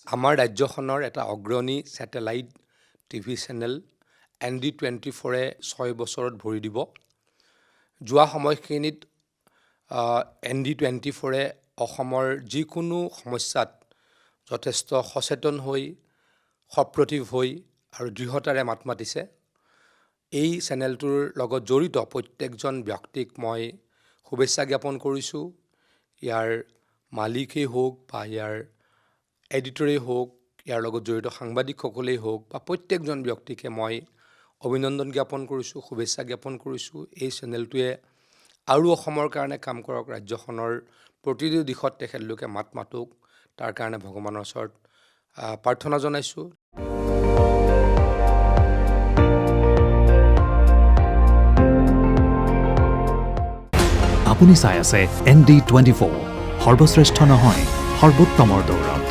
আমাৰ ৰাজ্যখনৰ এটা অগ্ৰণী ছেটেলাইট টিভি চেনেল ND24-এ 6 বছৰত ভৰি দিব। যোৱা সময়খিনিত ND24-এ অসমৰ যিকোনো সমস্যাত যথেষ্ট সচেতন হৈ সপ্ৰতিভ হৈ আৰু দৃঢ়তাৰে মাত মাতিছে। এই চেনেলটোৰ লগত জড়িত প্ৰত্যেকজন ব্যক্তিক মই শুভেচ্ছা জ্ঞাপন কৰিছোঁ। ইয়াৰ মালিকেই হওক বা ইয়াৰ এডিটৰেই হওক, ইয়াৰ লগত জড়িত সাংবাদিকসকলেই হওক বা প্ৰত্যেকজন ব্যক্তিকে মই অভিনন্দন জ্ঞাপন কৰিছোঁ, শুভেচ্ছা জ্ঞাপন কৰিছোঁ। এই চেনেলটোৱে আৰু অসমৰ কাৰণে কাম কৰক, ৰাজ্যখনৰ প্ৰতিটো দিশত তেখেতলোকে মাত মাতক, তাৰ কাৰণে ভগৱানৰ ওচৰত প্ৰাৰ্থনা জনাইছোঁ। আপুনি চাই আছে ND24, সৰ্বশ্ৰেষ্ঠ নহয়, সৰ্বোত্তমৰ দৌৰত।